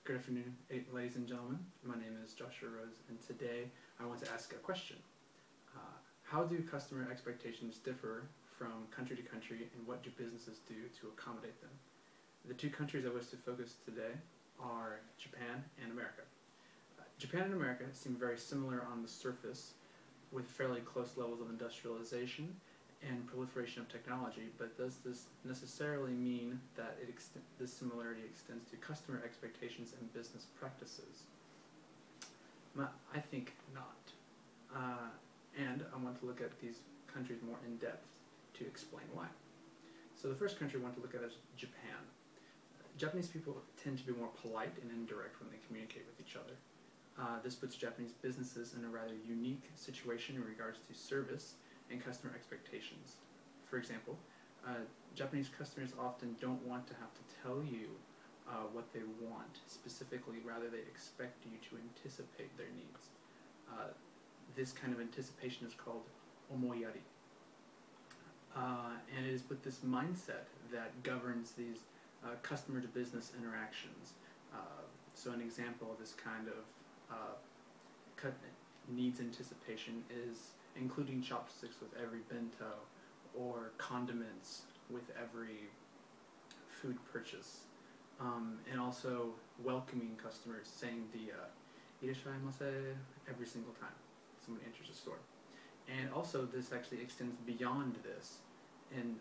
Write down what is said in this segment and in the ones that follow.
Good afternoon, ladies and gentlemen. My name is Joshua Rose, and today I want to ask a question. How do customer expectations differ from country to country, and what do businesses do to accommodate them? The two countries I wish to focus today are Japan and America. Japan and America seem very similar on the surface, with fairly close levels of industrialization and proliferation of technology, but does this necessarily mean that this similarity extends to customer expectations and business practices? I think not. And I want to look at these countries more in depth to explain why. So the first country I want to look at is Japan. Japanese people tend to be more polite and indirect when they communicate with each other. This puts Japanese businesses in a rather unique situation in regards to service and customer expectations. For example, Japanese customers often don't want to have to tell you what they want specifically, rather they expect you to anticipate their needs. This kind of anticipation is called omoiyari. And it is with this mindset that governs these customer-to-business interactions. So an example of this kind of needs anticipation is including chopsticks with every bento, or condiments with every food purchase, and also welcoming customers, saying the irashaimase every single time somebody enters a store. And also this actually extends beyond this in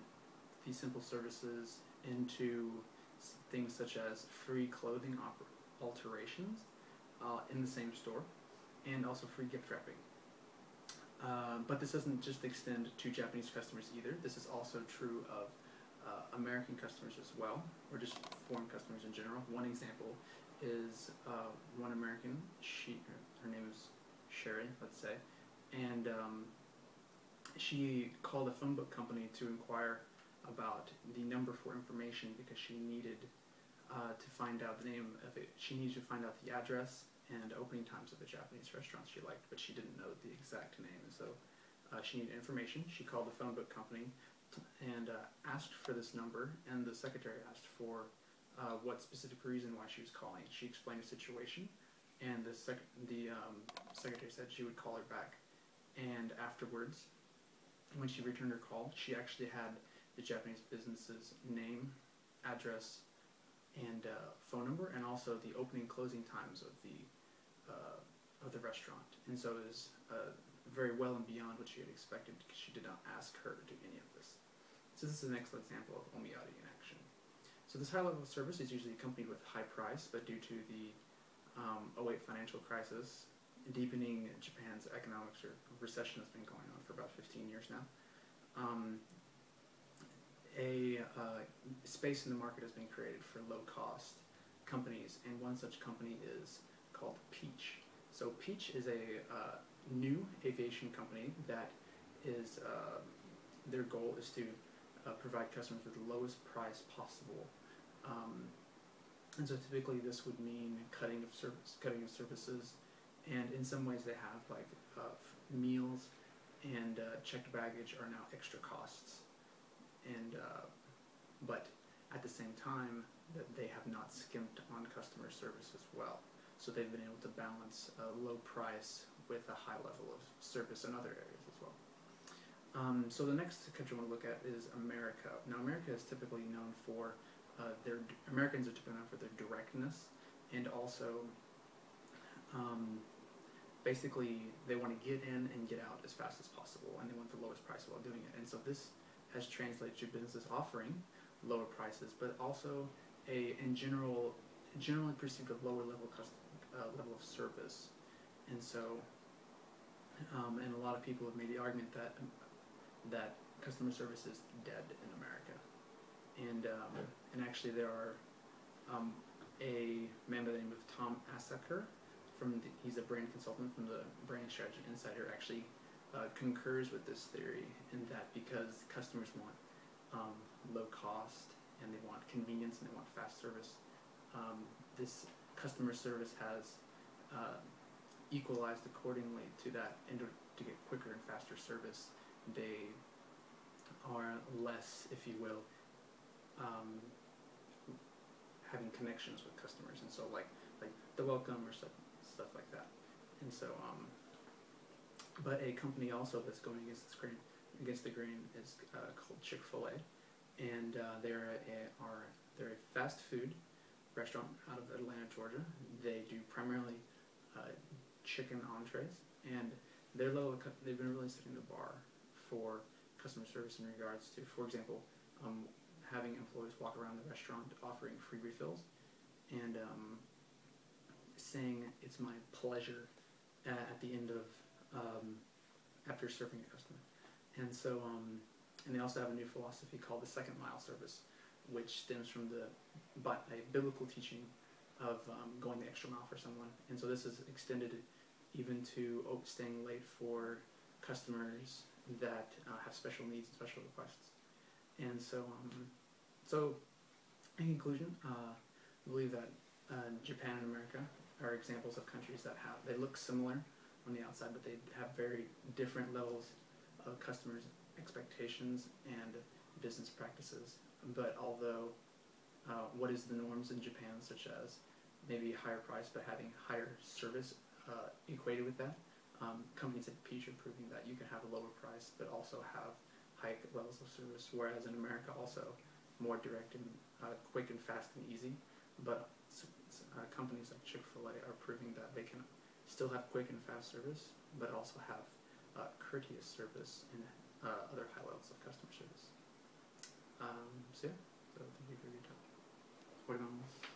these simple services into things such as free clothing alterations in the same store, and also free gift wrapping. But this doesn't just extend to Japanese customers either. This is also true of American customers as well, or just foreign customers in general. One example is one American, her name is Sherry, let's say, and she called a phone book company to inquire about the number for information because she needed to find out the name of it. She needed to find out the address and opening times of the Japanese restaurants she liked, but she didn't know the exact name, and so she needed information. She called the phone book company and asked for this number, and the secretary asked for what specific reason why she was calling. She explained the situation, and the secretary said she would call her back. And afterwards, when she returned her call, she actually had the Japanese business's name, address, and phone number, and also the opening and closing times of the restaurant. And so it was very well and beyond what she had expected, because she did not ask her to do any of this. So this is an excellent example of omoiyari in action. So this high level of service is usually accompanied with high price, but due to the 2008 financial crisis, deepening Japan's economic recession has been going on for about 15 years now. A space in the market has been created for low-cost companies, and one such company is called Peach. So Peach is a new aviation company that is, their goal is to provide customers with the lowest price possible. And so typically this would mean cutting of services, and in some ways they have, like, meals and checked baggage are now extra costs. And but at the same time, that they have not skimped on customer service as well. So they've been able to balance a low price with a high level of service in other areas as well. So the next country I want to look at is America. Now America is typically known for Americans are typically known for their directness, and also basically they want to get in and get out as fast as possible, and they want the lowest price while doing it. And so this has translated to businesses offering lower prices, but also generally perceived a lower level level of service. And so, and a lot of people have made the argument that customer service is dead in America. And actually there are a man by the name of Tom Asaker, he's a brand consultant from the Brand Strategy Insider, actually concurs with this theory, in that because customers want low cost, and they want convenience, and they want fast service, this customer service has equalized accordingly to that, and to get quicker and faster service, they are less, if you will, having connections with customers. And so, like, like the welcome or stuff like that. And so, but a company also that's going against the grain is called Chick-fil-A, and they're a fast food restaurant out of Atlanta, Georgia. They do primarily chicken entrees, and they've been really setting the bar for customer service in regards to, for example, having employees walk around the restaurant offering free refills, and saying it's my pleasure at the end of after serving a customer. And so, and they also have a new philosophy called the second mile service, which stems from a biblical teaching of going the extra mile for someone. And so this is extended even to staying late for customers that have special needs and special requests. And so, so in conclusion, I believe that Japan and America are examples of countries that they look similar on the outside, but they have very different levels of customers' expectations and business practices. But although what is the norms in Japan, such as maybe higher price but having higher service equated with that, companies like Peach are proving that you can have a lower price but also have high levels of service, whereas in America also more direct and quick and fast and easy. But companies like Chick-fil-A are proving that they can still have quick and fast service but also have courteous service and other high levels of customer service. So yeah, so thank you for your time. What about